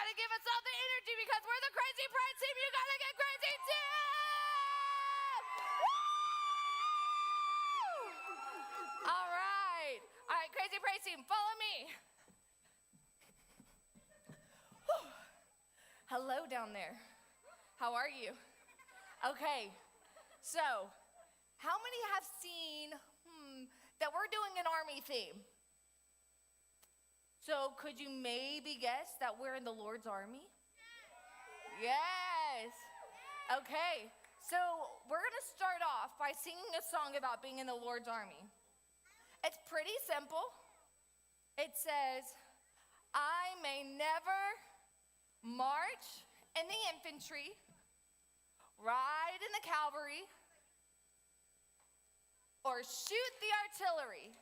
got to give us all the energy because we're the Crazy Pride team. You got to get crazy too! Woo! All right, Crazy Pride team, follow me. Whew. Hello down there. How are you? Okay, so how many have seen that we're doing an army theme? So could you maybe guess that we're in the Lord's army? Yes. Okay, so we're going to start off by singing a song about being in the Lord's army. It's pretty simple. It says, I may never march in the infantry, ride in the cavalry, or shoot the artillery.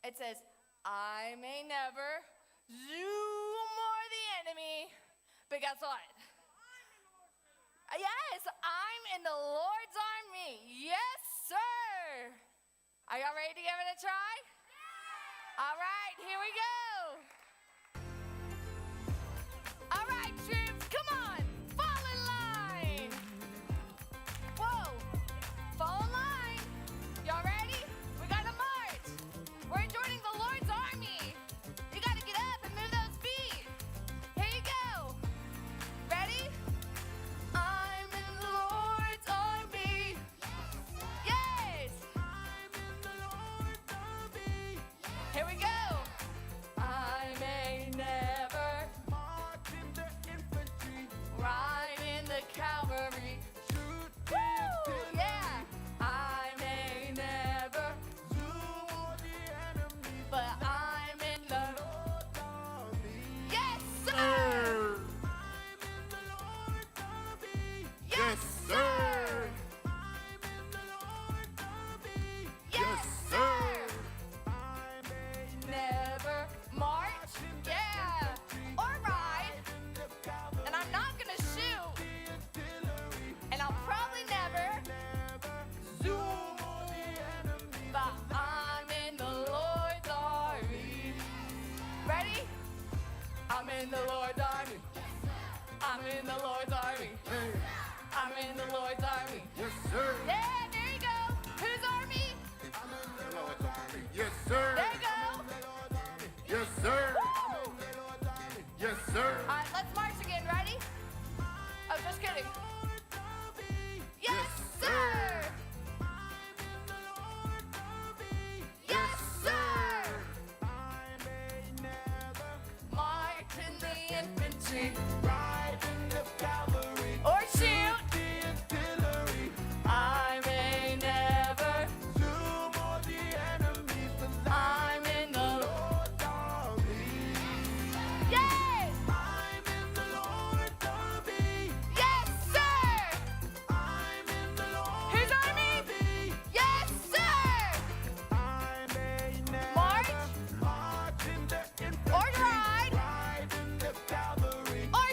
It says, I may never zoom o'er the enemy, but guess what? Yes, I'm in the Lord's army. Yes, sir. Are y'all ready to give it a try? All right, here we go. All right, troops, come on. Fall in line. Whoa, fall in line. Y'all ready? We got to march. We're joining the Lord's army. You got to get up and move those feet. Here you go. Ready? I'm in the Lord's army. Yes. I'm in the Lord's army. Here we go. I may never march in the infantry, ride in the cavalry, shoot the artillery. Yeah. I may never zoom on the enemy, but I'm in the Lord's army. Yes, sir. I'm in the Lord's army. Yes, sir. I'm in the Lord's army. Yes, sir. I may never march, yeah, or ride, and I'm not gonna shoot, and I'll probably never zoom, but I'm in the Lord's army. Ready? I'm in the Lord's army. I'm in the Lord's army. I'm in the Lord's army. Yes, sir. Yeah, there you go. Whose army? Yes, sir. There you go. Yes, sir. Woo! Yes, sir. All right, let's march again. Ready? Oh, just kidding. Yes, sir. Yes, sir. March in the infantry, Ride in the cavalry, or shoot. the artillery, I may never. zoom on the enemies, the I'm in the. Lord's army. Yes. I'm in the Lord's army. Yes, sir. I'm in the Lord's Whose army? Yes, sir. I may never March march in the infantry, or ride ride in the cavalry, or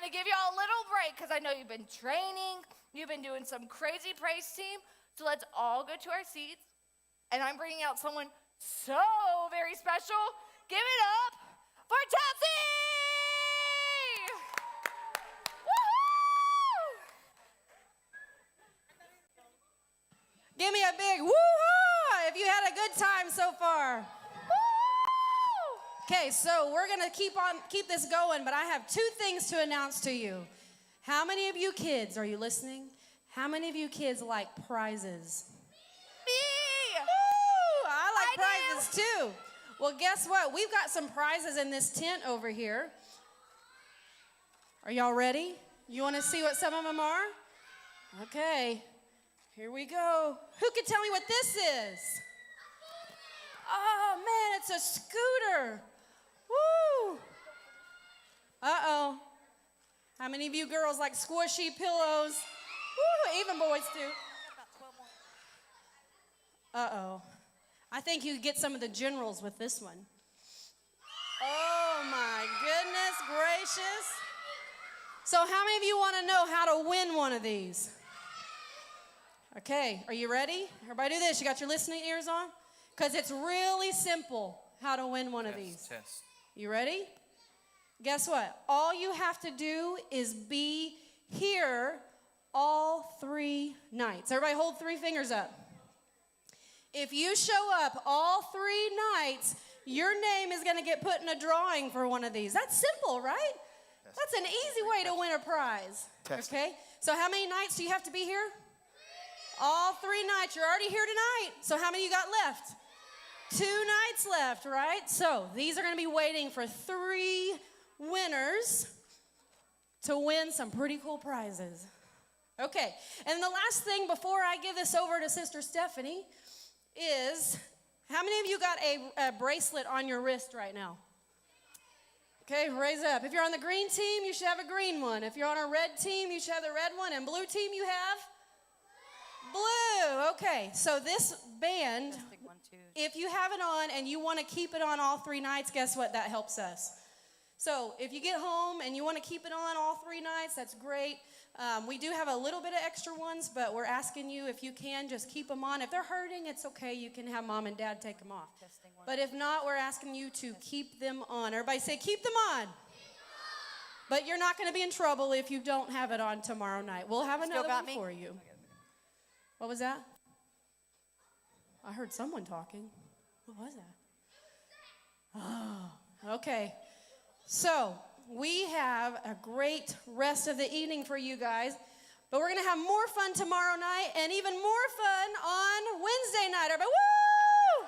to give you all a little break because I know you've been training. You've been doing some crazy praise team. So let's all go to our seats. And I'm bringing out someone so very special. Give it up for Chelsea! Woohoo! Give me a big woo-hoo if you had a good time so far. Woo! Okay, so we're gonna keep this going, but I have 2 things to announce to you. How many of you kids, are you listening? How many of you kids like prizes? Me! Woo! I like I prizes too. Well, guess what? We've got some prizes in this tent over here. Are y'all ready? You want to see what some of them are? Okay, here we go. Who can tell me what this is? Oh, man, it's a scooter. Woo! Uh-oh. How many of you girls like squishy pillows? Woo, even boys too. Uh-oh. I think you get some of the generals with this one. Oh my goodness gracious. So how many of you want to know how to win one of these? Okay, are you ready? Everybody do this. You got your listening ears on? Because it's really simple how to win one of these. Test. You ready? Guess what? All you have to do is be here all 3 nights. Everybody hold 3 fingers up. If you show up all 3 nights, your name is going to get put in a drawing for one of these. That's simple, right? That's an easy way to win a prize. Test. Okay? So how many nights do you have to be here? All 3 nights. You're already here tonight. So how many you got left? 2 nights left, right? So these are going to be waiting for 3 winners to win some pretty cool prizes. Okay, and the last thing before I give this over to Sister Stephanie is, how many of you got a bracelet on your wrist right now? Okay, raise it up. If you're on the green team, you should have a green one. If you're on a red team, you should have the red one. And blue team, you have? Blue. Okay, so this band, if you have it on and you want to keep it on all 3 nights, guess what? That helps us. So if you get home and you want to keep it on all 3 nights, that's great. We do have a little bit of extra ones, but we're asking you, if you can, just keep them on. If they're hurting, it's okay. You can have mom and dad take them off. But if not, we're asking you to keep them on. Everybody say, keep them on. But you're not going to be in trouble if you don't have it on tomorrow night. We'll have another one for you. What was that? I heard someone talking. What was that? Oh, okay. So we have a great rest of the evening for you guys. But we're going to have more fun tomorrow night and even more fun on Wednesday night. Everybody, woo!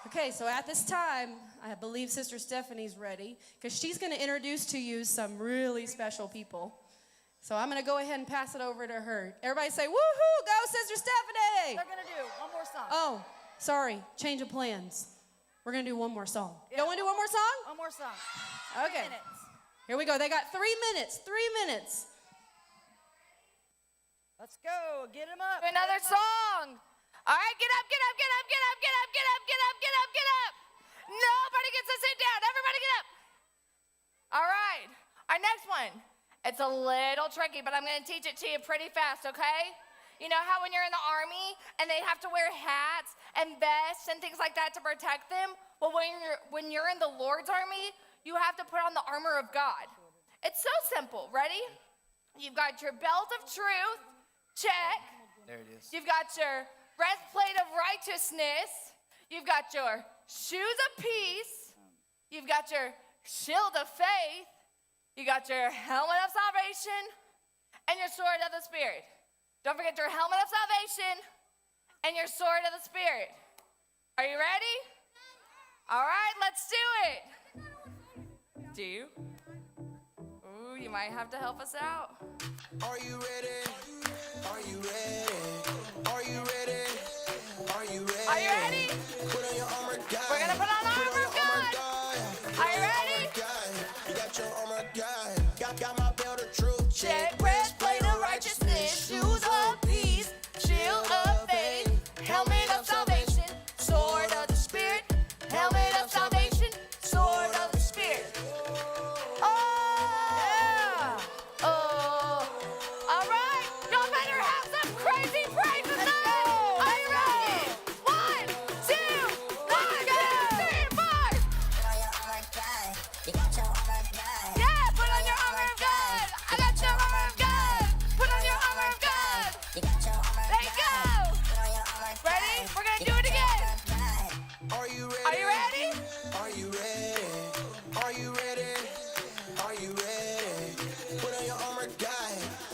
Okay, so at this time, I believe Sister Stephanie's ready because she's going to introduce to you some really special people. So I'm going to go ahead and pass it over to her. Everybody say, woohoo, go Sister Stephanie! They're going to do one more song. Oh, sorry, change of plans. We're going to do one more song. Yeah. You want to do one more song? One more song. Okay. 3 minutes. Here we go. They got 3 minutes. 3 minutes. Let's go. Get him up. Another song. All right, get up, get up, get up, get up, get up, get up, get up, get up, get up. Nobody gets to sit down. Everybody get up. All right. Our next one. It's a little tricky, but I'm going to teach it to you pretty fast, okay? You know how when you're in the army and they have to wear hats and vests and things like that to protect them? Well, when you're in the Lord's army, you have to put on the armor of God. It's so simple. Ready? You've got your belt of truth. Check. There it is. You've got your breastplate of righteousness. You've got your shoes of peace. You've got your shield of faith. You got your helmet of salvation and your sword of the Spirit. Don't forget your helmet of salvation and your sword of the Spirit. Are you ready? All right, let's do it. Do you? Ooh, you might have to help us out. Are you ready? Are you ready? Are you ready? Are you ready? Are you ready? Put on your armor, God. We're gonna put on the armor of God. Are you ready? You got your armor, God. Got my belt of truth. Check. Breastplate of righteousness, shoes of peace, shield of faith, helmet of salvation, sword of the Spirit, helmet of salvation, sword of the Spirit. Oh! Are you ready? Are you ready? Are you ready? Are you ready? Are you ready? Put on your armor, guy.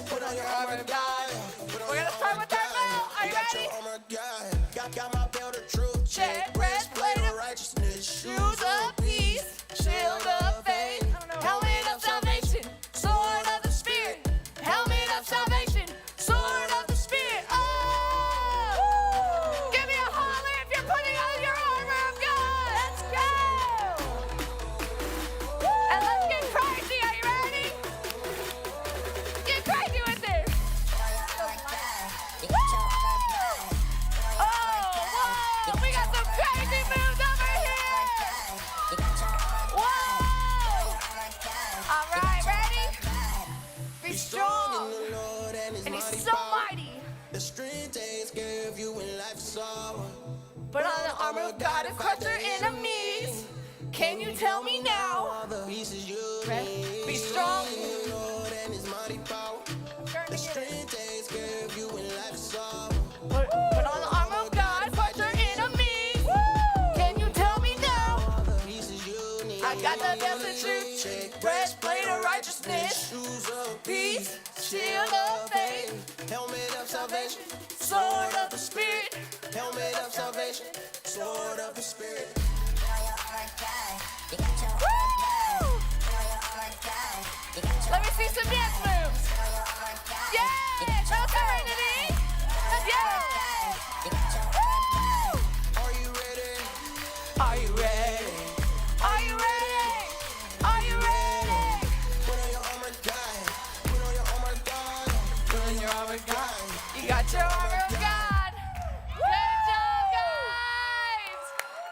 Put on your armor, guy. We're gonna start with our belt. Are you Got ready? your armor, guy. Got my belt of truth. Check, breastplate breastplate of righteousness. Shoes of peace, shield of faith, helmet of salvation, sword of the Spirit, helmet of salvation, sword of the Spirit. Oh! Give me a holler if you're putting on your armor of God. Let's go! And let's get crazy. Are you ready? Get crazy with this. Oh, whoa! We got some crazy moves over here. Whoa! All right, ready? Be In strong. the Lord and his And mighty he's so power. mighty. The strength takes care of you when life's sorrow. Put on the armor of God and crush their enemies. Can you tell me now? All the pieces you Be need. strong. In the Lord and his mighty power. The strength takes care of you when life's sorrow. Put on the armor of God, crush their enemies. Can you tell me now? All the pieces you need. I got the belt of truth, breastplate of righteousness, Shoes of peace, shield of faith, helmet of salvation. sword of the Spirit. Helmet of salvation. Sword of the Spirit. Woo! Let me see some dance moves. Yeah, show serenity. Yeah. Woo! Are you ready? Are you ready? Are you ready? Are you ready? Put on your armor, guy. Put on your armor, guy. Put on your armor, guy. You got your armor of God. Good job, guys.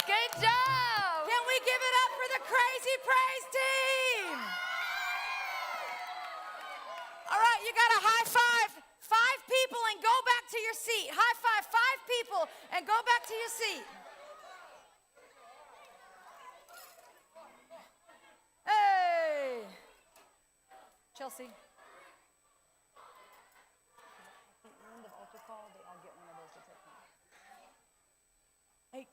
Good job. Can we give it up for the Crazy Praise team? All right, you got to high five 5 people and go back to your seat. High five 5 people and go back to your seat. Hey. Chelsea. Hey.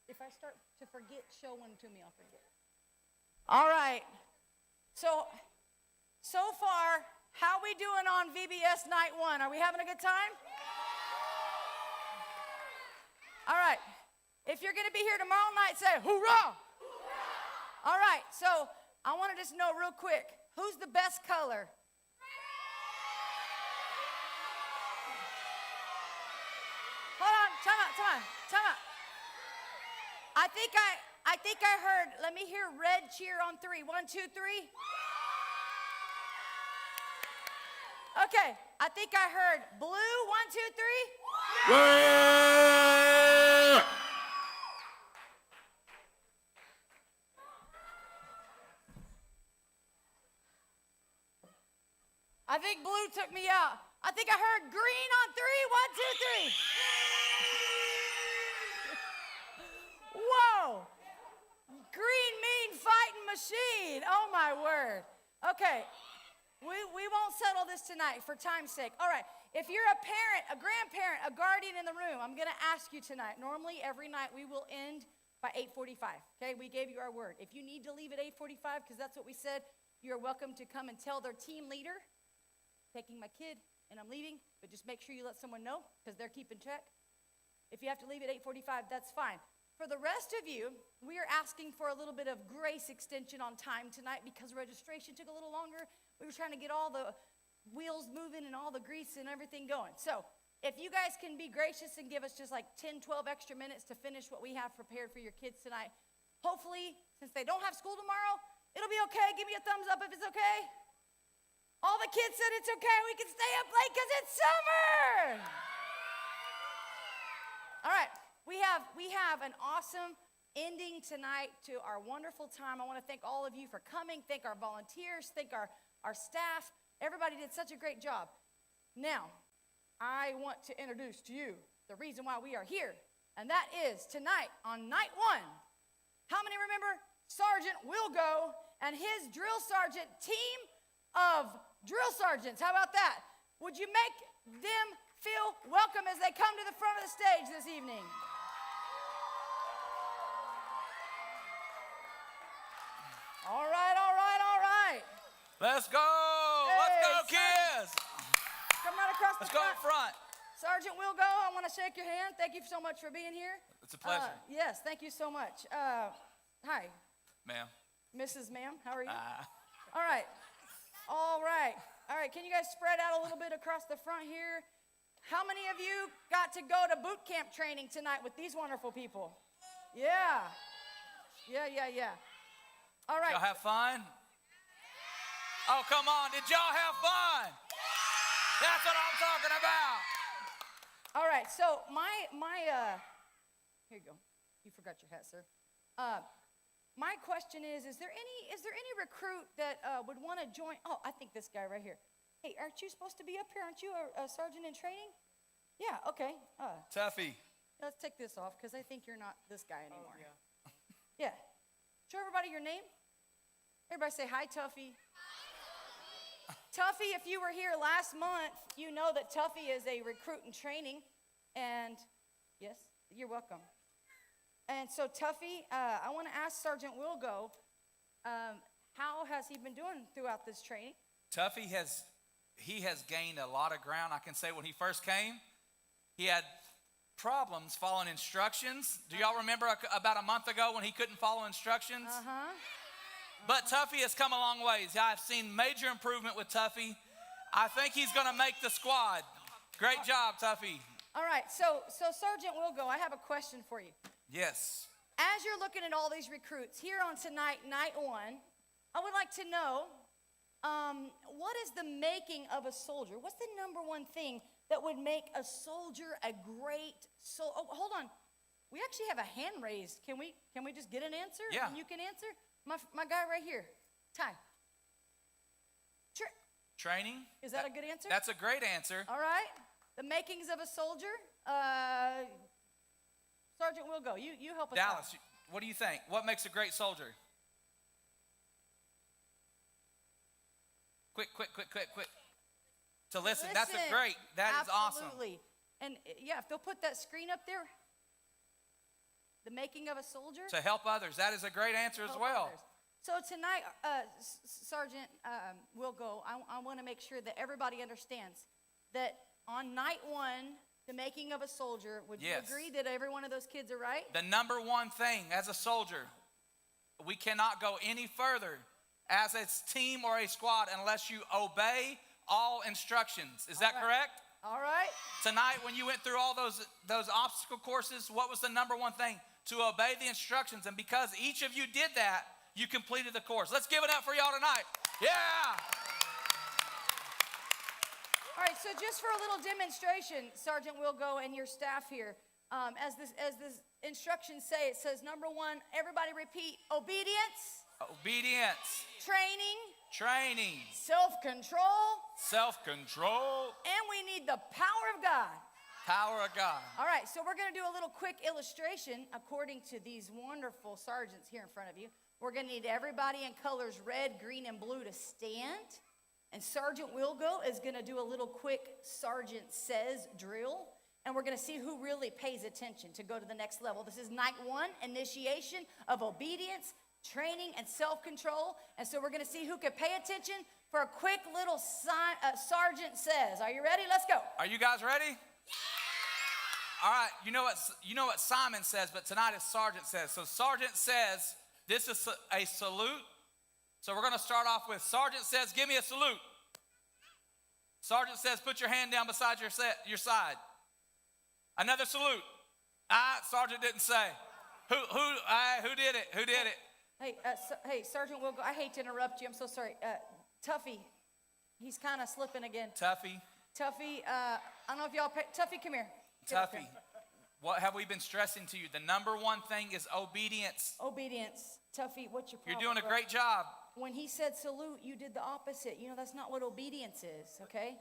If I start to forget, show one to me, I'll forget. All right. So far, how we doing on VBS night 1? Are we having a good time? All right. If you're going to be here tomorrow night, say, hoorah! All right. So I want to just know real quick, who's the best color? Hold on. Time out. I think I heard, let me hear red cheer on 3. 1, 2, 3. Okay, I think I heard blue. 1, 2, 3. I think blue took me out. I think I heard green on 3. 1, 2, 3. Whoa. Green mean fighting machine. Oh my word. Okay. We won't settle this tonight for time's sake. All right. If you're a parent, a grandparent, a guardian in the room, I'm going to ask you tonight. Normally, every night we will end by 8:45. Okay? We gave you our word. If you need to leave at 8:45, because that's what we said, you're welcome to come and tell their team leader, taking my kid and I'm leaving, but just make sure you let someone know because they're keeping check. If you have to leave at 8:45, that's fine. For the rest of you, we are asking for a little bit of grace extension on time tonight because registration took a little longer. We were trying to get all the wheels moving and all the grease and everything going. So if you guys can be gracious and give us just like 10, 12 extra minutes to finish what we have prepared for your kids tonight, hopefully, since they don't have school tomorrow, it'll be okay. Give me a thumbs up if it's okay. All the kids said it's okay. We can stay up late because it's summer. All right. We have an awesome ending tonight to our wonderful time. I want to thank all of you for coming. Thank our volunteers. Thank our staff. Everybody did such a great job. Now, I want to introduce to you the reason why we are here, and that is tonight on night 1. How many remember Sergeant Wilgo and his drill sergeant team of drill sergeants? How about that? Would you make them feel welcome as they come to the front of the stage this evening. All right, all right, all right. Let's go. Hey, Let's go, Sergeant. kids. Come right across Let's the go in front. front. Sergeant Wilgo, I want to shake your hand. Thank you so much for being here. It's a pleasure. Yes, thank you so much. Hi, Ma'am. Mrs. Ma'am, how are you? Ah. All right. All right. All right, can you guys spread out a little bit across the front here? How many of you got to go to boot camp training tonight with these wonderful people? Yeah. Yeah. All right. Y'all have fun? Oh, come on. Did y'all have fun? That's what I'm talking about. All right, so here you go. You forgot your hat, sir. My question is there any recruit that would want to join? Oh, I think this guy right here. Hey, aren't you supposed to be up here? Aren't you a sergeant in training? Yeah, okay. Tuffy. Let's take this off because I think you're not this guy anymore. Oh, yeah. Yeah. Show everybody your name. Everybody say hi, Tuffy. Tuffy, if you were here last month, you know that Tuffy is a recruit in training. And yes, you're welcome. And so Tuffy, I want to ask Sergeant Wilgo, how has he been doing throughout this training? Tuffy has gained a lot of ground. I can say when he first came, he had problems following instructions. Do y'all remember about a month ago when he couldn't follow instructions? Uh-huh. But Tuffy has come a long ways. I've seen major improvement with Tuffy. I think he's going to make the squad. Great job, Tuffy. All right, so Sergeant Wilgo, I have a question for you. Yes. As you're looking at all these recruits here on tonight, night one, I would like to know, what is the making of a soldier? What's the number one thing that would make a soldier a great soldier? Oh, hold on. We actually have a hand raised. Can we just get an answer? Yeah. And you can answer? My guy right here. Ty. Training. Is that a good answer? That's a great answer. All right. The makings of a soldier. Sergeant Wilgo, you help us out. Dallas, what do you think? What makes a great soldier? Quick. To listen. That's a great. That is awesome. Absolutely. And yeah, if they'll put that screen up there. The making of a soldier. To help others. That is a great answer as well. Others. So tonight, Sergeant Wilgo, I want to make sure that everybody understands that on night one, the making of a soldier, would you agree that every one of those kids are right? The number one thing as a soldier, we cannot go any further as a team or a squad unless you obey all instructions. Is that correct? All right. Tonight, when you went through all those obstacle courses, what was the number one thing? To obey the instructions. And because each of you did that, you completed the course. Let's give it up for y'all tonight. Yeah. All right, so just for a little demonstration, Sergeant Wilgo and your staff here, as this instructions say, it says number one, everybody repeat, obedience. Obedience. Training. Self-control. And we need the power of God. Power of God. All right, so we're going to do a little quick illustration according to these wonderful sergeants here in front of you. We're going to need everybody in colors red, green, and blue to stand. And Sergeant Wilgo is going to do a little quick Sergeant Says drill. And we're going to see who really pays attention to go to the next level. This is night one, initiation of obedience, training, and self-control. And so we're going to see who can pay attention for a quick little Sergeant Says. Are you ready? Let's go. Are you guys ready? All right, you know what Simon says, but tonight is Sergeant Says. So Sergeant Says, this is a salute. So we're going to start off with Sergeant Says, give me a salute. Sergeant Says, put your hand down beside your side. Another salute. Sergeant didn't say. Who did it? Who did it? Hey, Sergeant Wilgo, I hate to interrupt you. I'm so sorry. Tuffy, he's kind of slipping again. Tuffy, I don't know if y'all Tuffy, come here. Tuffy, what have we been stressing to you? The number one thing is obedience. Obedience. Tuffy, what's your problem? You're doing a great job. When he said salute, you did the opposite. You know, that's not what obedience is, okay?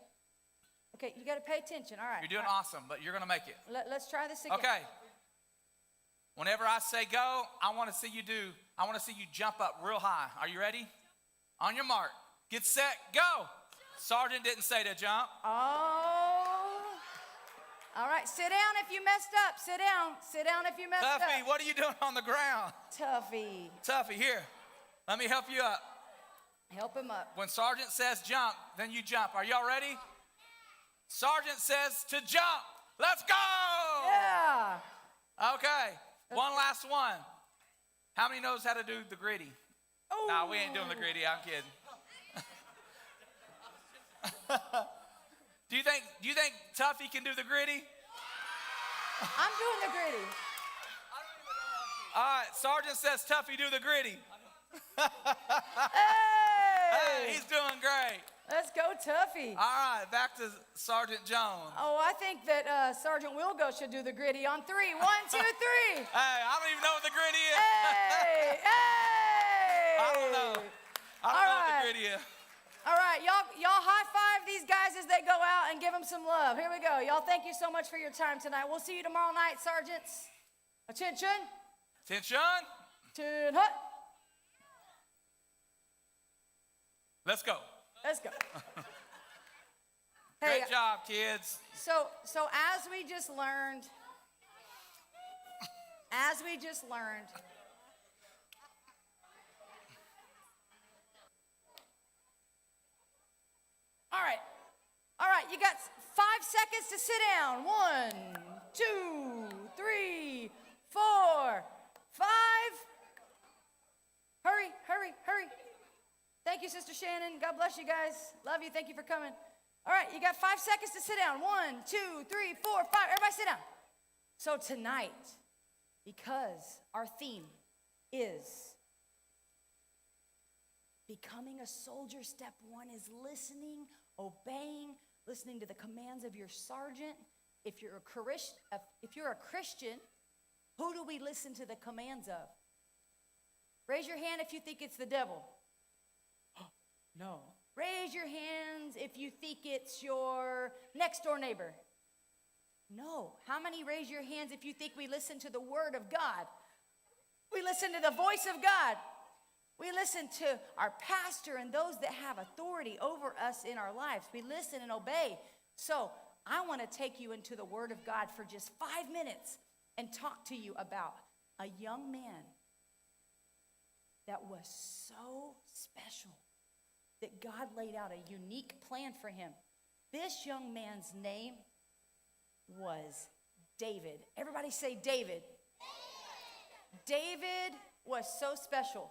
Okay, you got to pay attention. All right. You're doing awesome, but you're going to make it. Let's try this again. Okay. Whenever I say go, I want to see you jump up real high. Are you ready? On your mark. Get set, go. Sergeant didn't say to jump. Oh. All right, sit down if you messed up. Sit down. Sit down if you messed Tuffy, up. what are you doing on the ground? Tuffy. Tuffy, here. Let me help you up. Help him up. When Sergeant says jump, then you jump. Are y'all ready? Sergeant says to jump. Let's go! Yeah. Okay, one last one. How many knows how to do the gritty? Oh. Nah, we ain't doing the gritty, I'm kidding. Do you think Tuffy can do the gritty? I'm doing the gritty. All right, Sergeant says Tuffy do the gritty. Hey! He's doing great. Let's go, Tuffy. All right, back to Sergeant Jones. Oh, I think that Sergeant Wilgo should do the gritty on 3. 1, 2, 3. Hey, I don't even know what the gritty is. Hey! Hey! I don't know. I don't know what the gritty is. All right, y'all high five these guys as they go out and give them some love. Here we go. Y'all, thank you so much for your time tonight. We'll see you tomorrow night, sergeants. Attention. Attention. Tune hut. Let's go. Let's go. Great job, kids. So as we just learned, All right, you got 5 seconds to sit down. 1, 2, 3, 4, 5. Hurry. Thank you, Sister Shannon. God bless you guys. Love you. Thank you for coming. All right, you got 5 seconds to sit down. 1, 2, 3, 4, 5. Everybody sit down. So tonight, because our theme is becoming a soldier, step 1 is listening, obeying, listening to the commands of your sergeant. If you're a Christian, who do we listen to the commands of? Raise your hand if you think it's the devil. No. Raise your hands if you think it's your next door neighbor. No. How many raise your hands if you think we listen to the word of God? We listen to the voice of God. We listen to our pastor and those that have authority over us in our lives. We listen and obey. So I want to take you into the word of God for just 5 minutes and talk to you about a young man that was so special that God laid out a unique plan for him. This young man's name was David. Everybody say David. David was so special.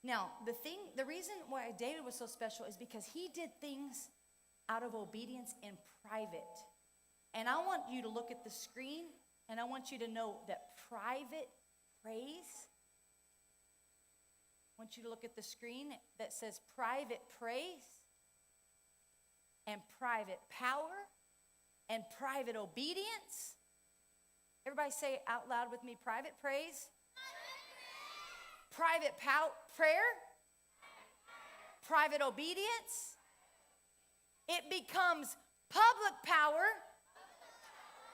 Now, the reason why David was so special is because he did things out of obedience in private. And I want you to look at the screen, and I want you to know that private praise. I want you to look at the screen that says private praise and private power and private obedience. Everybody say it out loud with me. Private praise. Private prayer. Private obedience. It becomes public power,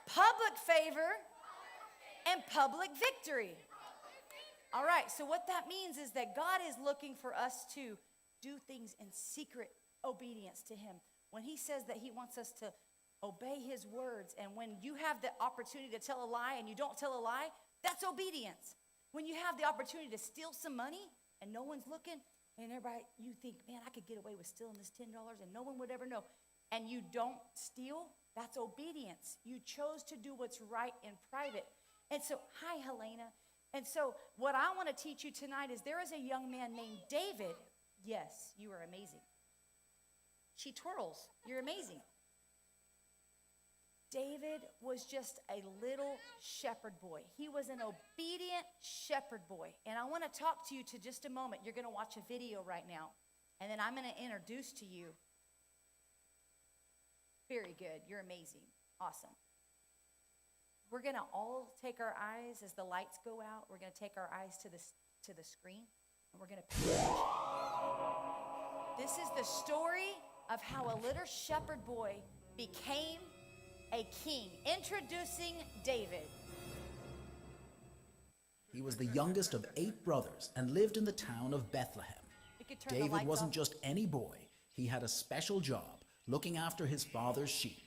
public favor, and public victory. All right, so what that means is that God is looking for us to do things in secret obedience to him. When he says that he wants us to obey his words, and when you have the opportunity to tell a lie and you don't tell a lie, that's obedience. When you have the opportunity to steal some money and no one's looking, and everybody, you think, man, I could get away with stealing this $10 and no one would ever know, and you don't steal, that's obedience. You chose to do what's right in private. And so, hi, Helena. And so what I want to teach you tonight is there is a young man named David. Yes, you are amazing. She twirls. You're amazing. David was just a little shepherd boy. He was an obedient shepherd boy. And I want to talk to you to just a moment. You're going to watch a video right now. And then I'm going to introduce to you. Very good. You're amazing. Awesome. We're going to all take our eyes as the lights go out. We're going to take our eyes to the screen. And we're going to pay attention. This is the story of how a little shepherd boy became a king. Introducing David. He was the youngest of 8 brothers and lived in the town of Bethlehem. David wasn't just any boy. He had a special job, looking after his father's sheep.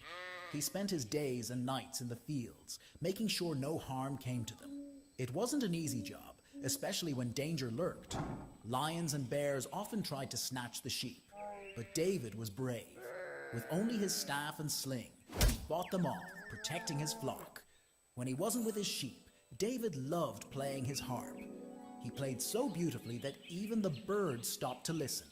He spent his days and nights in the fields, making sure no harm came to them. It wasn't an easy job, especially when danger lurked. Lions and bears often tried to snatch the sheep, but David was brave. With only his staff and sling, he fought them off, protecting his flock. When he wasn't with his sheep, David loved playing his harp. He played so beautifully that even the birds stopped to listen.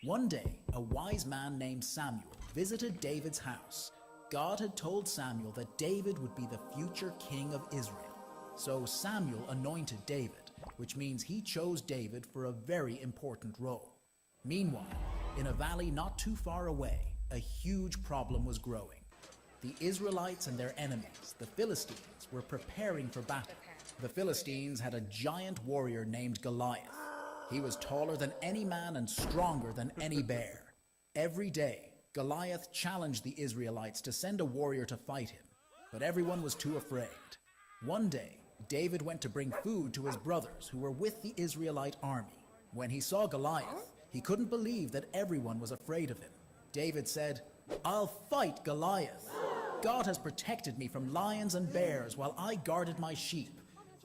One day, a wise man named Samuel visited David's house. God had told Samuel that David would be the future king of Israel. So Samuel anointed David, which means he chose David for a very important role. Meanwhile, in a valley not too far away, a huge problem was growing. The Israelites and their enemies, the Philistines, were preparing for battle. The Philistines had a giant warrior named Goliath. He was taller than any man and stronger than any bear. Every day, Goliath challenged the Israelites to send a warrior to fight him, but everyone was too afraid. One day, David went to bring food to his brothers who were with the Israelite army. When he saw Goliath, he couldn't believe that everyone was afraid of him. David said, "I'll fight Goliath. God has protected me from lions and bears while I guarded my sheep.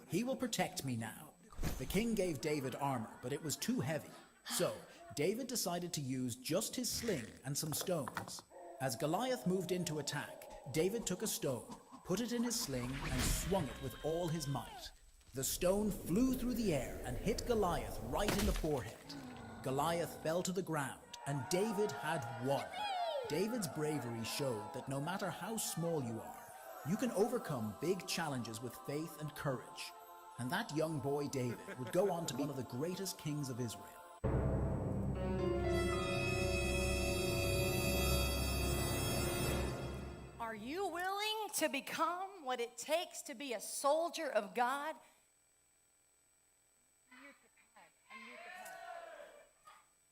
He will protect me now." The king gave David armor, but it was too heavy. So David decided to use just his sling and some stones. As Goliath moved in to attack, David took a stone, put it in his sling, and swung it with all his might. The stone flew through the air and hit Goliath right in the forehead. Goliath fell to the ground, and David had won. David's bravery showed that no matter how small you are, you can overcome big challenges with faith and courage. And that young boy David would go on to be one of the greatest kings of Israel. Are you willing to become what it takes to be a soldier of God?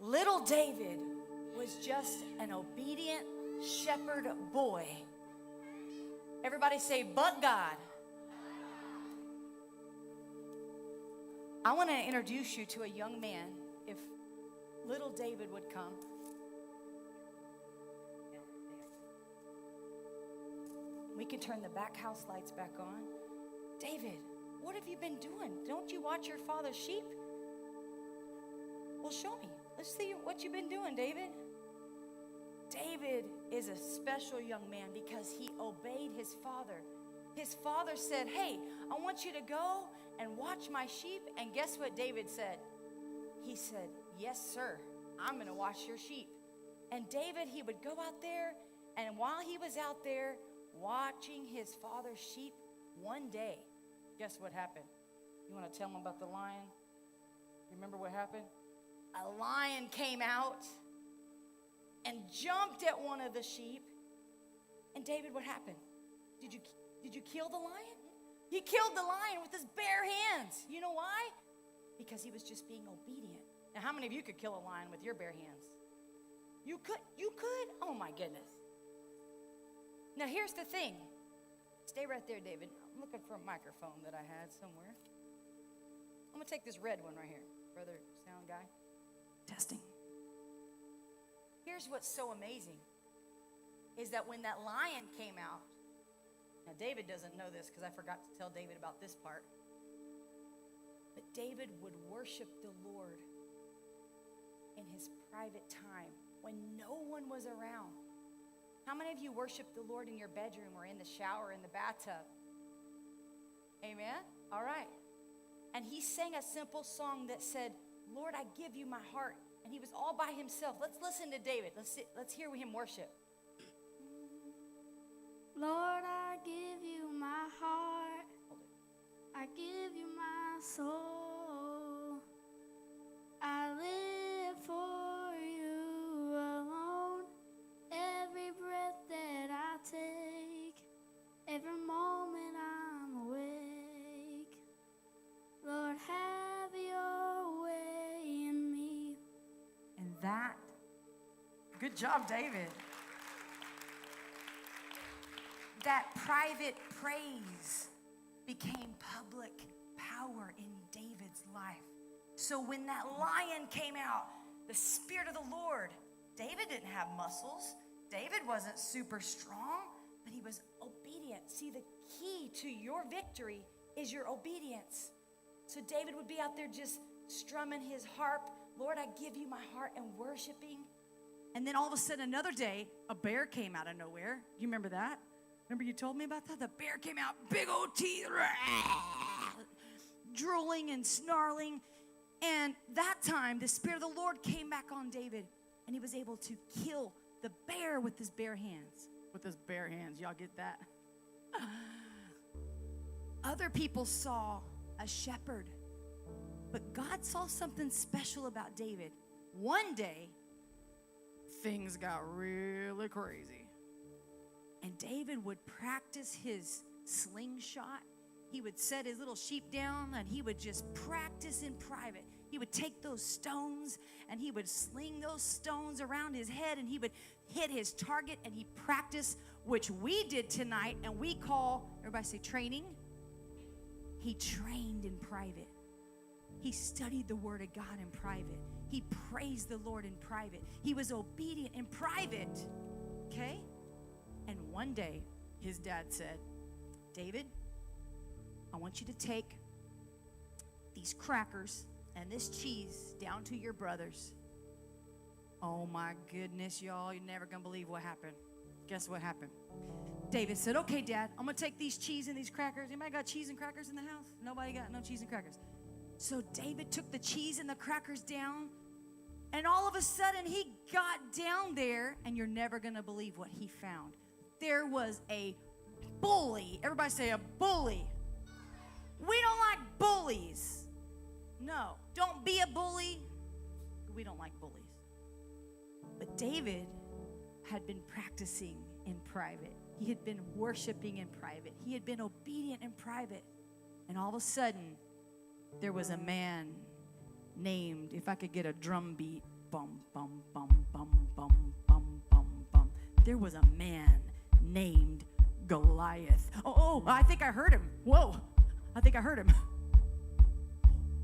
Little David was just an obedient shepherd boy. Everybody say, but God. I want to introduce you to a young man, if little David would come. We can turn the back house lights back on. David, what have you been doing? Don't you watch your father's sheep? Well, show me. Let's see what you've been doing, David. David is a special young man because he obeyed his father. His father said, "Hey, I want you to go and watch my sheep." And guess what David said? He said, "Yes, sir. I'm going to watch your sheep." And David, he would go out there, and while he was out there watching his father's sheep, one day, guess what happened? You want to tell him about the lion? Remember what happened? A lion came out and jumped at one of the sheep. And David, what happened? Did you kill the lion? He killed the lion with his bare hands. You know why? Because he was just being obedient. Now, how many of you could kill a lion with your bare hands? You could? You could? Oh my goodness. Now here's the thing. Stay right there, David. I'm looking for a microphone that I had somewhere. I'm gonna take this red one right here. Brother sound guy. Testing. Here's what's so amazing is that when that lion came out, now David doesn't know this because I forgot to tell David about this part, but David would worship the Lord in his private time when no one was around. How many of you worship the Lord in your bedroom or in the shower, in the bathtub? Amen? All right. And he sang a simple song that said, "Lord, I give you my heart." And he was all by himself. Let's listen to David. Let's hear him worship. Lord, I give you my heart. I give you my soul. I live for you alone. Every breath that I take, every moment I'm awake. Lord, have your way in me. And that, good job, David. That private praise became public power in David's life. So when that lion came out, the Spirit of the Lord, David didn't have muscles. David wasn't super strong, see, the key to your victory is your obedience. So David would be out there just strumming his harp. Lord, I give you my heart, and worshiping. And then all of a sudden, another day, a bear came out of nowhere. You remember that? Remember you told me about that? The bear came out, big old teeth, drooling and snarling. And that time, the Spirit of the Lord came back on David, and he was able to kill the bear with his bare hands. With his bare hands. Y'all get that? Other people saw a shepherd, but God saw something special about David. One day, things got really crazy. And David would practice his slingshot. He would set his little sheep down, and he would just practice in private. He would take those stones, and he would sling those stones around his head, and he would hit his target, and he practiced, which we did tonight, and we call, everybody say training. He trained in private. He studied the Word of God in private. He praised the Lord in private. He was obedient in private, okay? And one day, his dad said, David, I want you to take these crackers and this cheese down to your brothers. Oh my goodness, y'all, you're never gonna believe what happened. Guess what happened? David said, okay, Dad, I'm gonna take these cheese and these crackers. Anybody got cheese and crackers in the house? Nobody got no cheese and crackers. So David took the cheese and the crackers down, and all of a sudden he got down there, and you're never gonna believe what he found. There was a bully. Everybody say a bully. We don't like bullies. No, don't be a bully. We don't like bullies. But David had been practicing in private. He had been worshiping in private. He had been obedient in private. And all of a sudden, there was a man named, if I could get a drum beat, bum, bum, bum, bum, bum, bum, bum, bum. There was a man named Goliath. Oh, I think I heard him. Whoa, I think I heard him.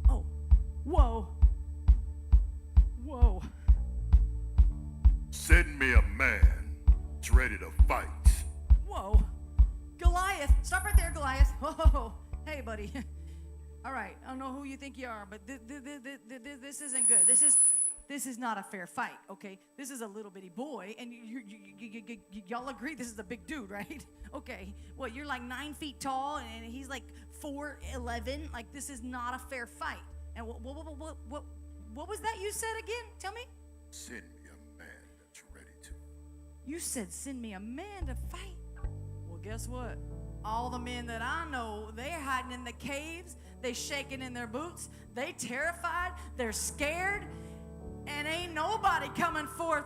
Oh, whoa, whoa. Send me a man that's ready to fight. Whoa, Goliath. Stop right there, Goliath. Whoa, hey, buddy. All right, I don't know who you think you are, but this isn't good. This is not a fair fight, okay? This is a little bitty boy, and y'all agree this is a big dude, right? Okay, well, you're like 9 feet tall, and he's like 4'11". Like, this is not a fair fight. And what was that you said again? Tell me. Send me a man that's ready to. You said send me a man to fight. Well, guess what? All the men that I know, they're hiding in the caves. They shaking in their boots. They terrified. They're scared. And ain't nobody coming forth.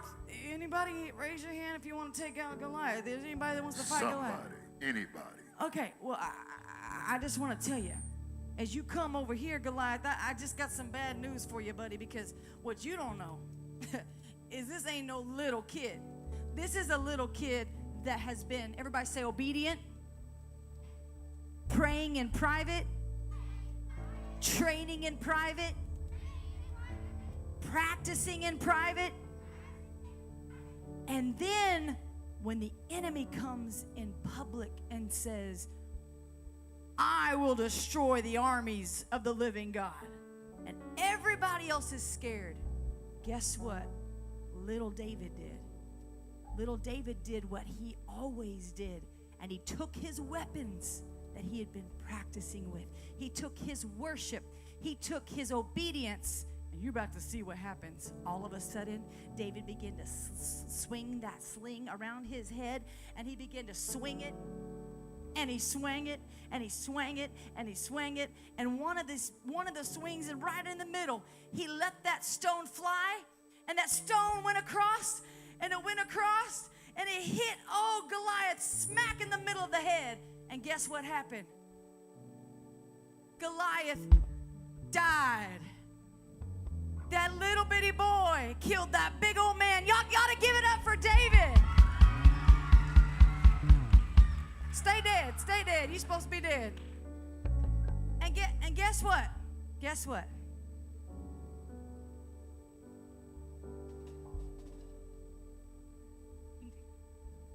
Anybody, raise your hand if you want to take out Goliath. Is anybody that wants to fight Goliath? Anybody. Okay, well, I just want to tell you, as you come over here, Goliath, I just got some bad news for you, buddy, because what you don't know is this ain't no little kid. This is a little kid that has been, everybody say obedient, praying in private, training in private, practicing in private. And then when the enemy comes in public and says, I will destroy the armies of the living God, and everybody else is scared, guess what little David did? Little David did what he always did, and he took his weapons that he had been practicing with. He took his worship. He took his obedience. And you're about to see what happens. All of a sudden, David began to swing that sling around his head, and he began to swing it, and he swung it, and he swung it, and he swung it. And one of the swings, and right in the middle, he let that stone fly, and that stone went across, and it went across, and it hit Goliath smack in the middle of the head. And guess what happened? Goliath died. That little bitty boy killed that big old man. Y'all gotta give it up for David. Stay dead, stay dead. You're supposed to be dead. And guess what? Guess what?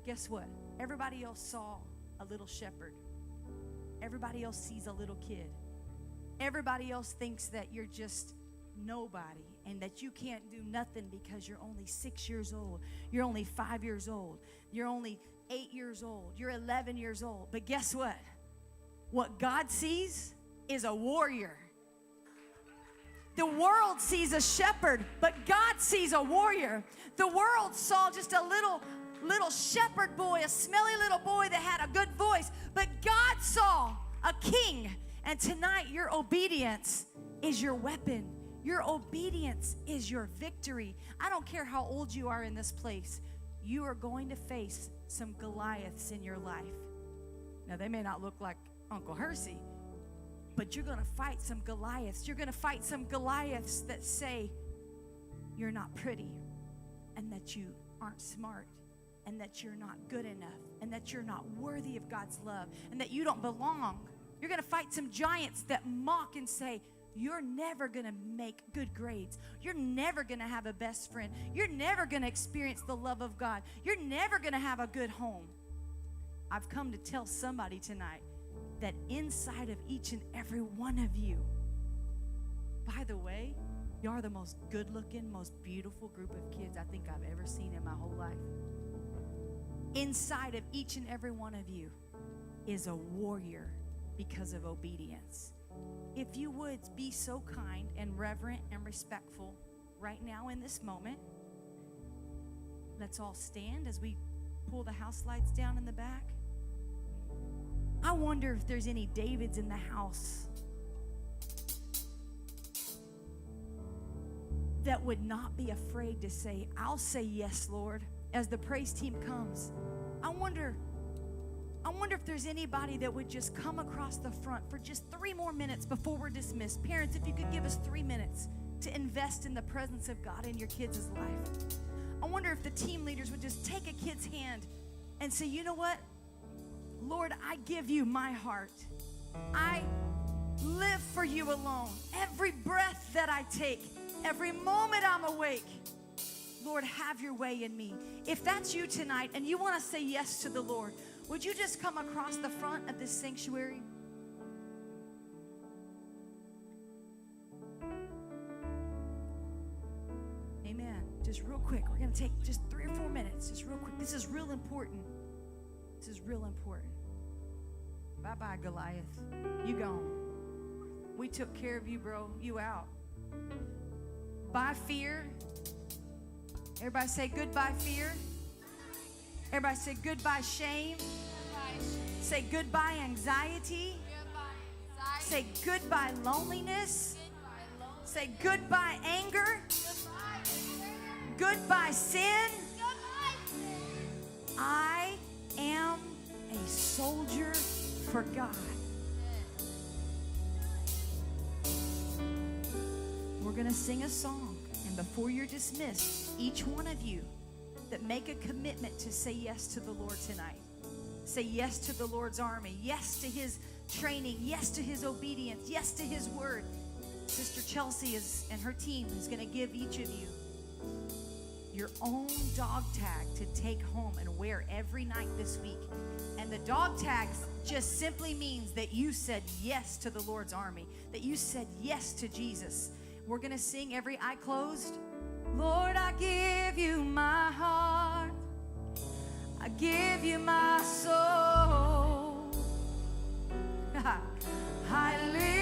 Guess what? Everybody else saw a little shepherd. Everybody else sees a little kid. Everybody else thinks that you're just nobody and that you can't do nothing because you're only 6 years old. You're only 5 years old. You're only 8 years old. You're 11 years old. But guess what? What God sees is a warrior. The world sees a shepherd, but God sees a warrior. The world saw just a little shepherd boy, a smelly little boy that had a good voice, but God saw a king. And tonight, your obedience is your weapon. Your obedience is your victory. I don't care how old you are in this place. You are going to face some Goliaths in your life. Now, they may not look like Uncle Hersey, but you're going to fight some Goliaths. You're going to fight some Goliaths that say you're not pretty and that you aren't smart and that you're not good enough and that you're not worthy of God's love and that you don't belong. You're going to fight some giants that mock and say, you're never going to make good grades. You're never going to have a best friend. You're never going to experience the love of God. You're never going to have a good home. I've come to tell somebody tonight that inside of each and every one of you, by the way, you are the most good-looking, most beautiful group of kids I think I've ever seen in my whole life. Inside of each and every one of you is a warrior because of obedience. If you would be so kind and reverent and respectful right now in this moment, let's all stand as we pull the house lights down in the back. I wonder if there's any Davids in the house that would not be afraid to say, I'll say yes, Lord, as the praise team comes. I wonder if there's anybody that would just come across the front for just 3 more minutes before we're dismissed. Parents, if you could give us 3 minutes to invest in the presence of God in your kids' life. I wonder if the team leaders would just take a kid's hand and say, you know what? Lord, I give you my heart. I live for you alone. Every breath that I take, every moment I'm awake, Lord, have your way in me. If that's you tonight and you want to say yes to the Lord, would you just come across the front of this sanctuary? Amen. Just real quick. We're going to take just 3 or 4 minutes. Just real quick. This is real important. This is real important. Bye-bye, Goliath. You gone. We took care of you, bro. You out. Bye, fear. Everybody say goodbye, fear. Everybody say goodbye, shame. Say goodbye, anxiety. Say goodbye, loneliness. Say goodbye, anger. Goodbye, sin. I am a soldier for God. We're going to sing a song, and before you're dismissed, each one of you that make a commitment to say yes to the Lord tonight. Say yes to the Lord's army, yes to his training, yes to his obedience, yes to his word. Sister Chelsea and her team is going to give each of you your own dog tag to take home and wear every night this week. And the dog tag just simply means that you said yes to the Lord's army, that you said yes to Jesus. We're going to sing every eye closed. Lord, I give you my heart. I give you my soul. I live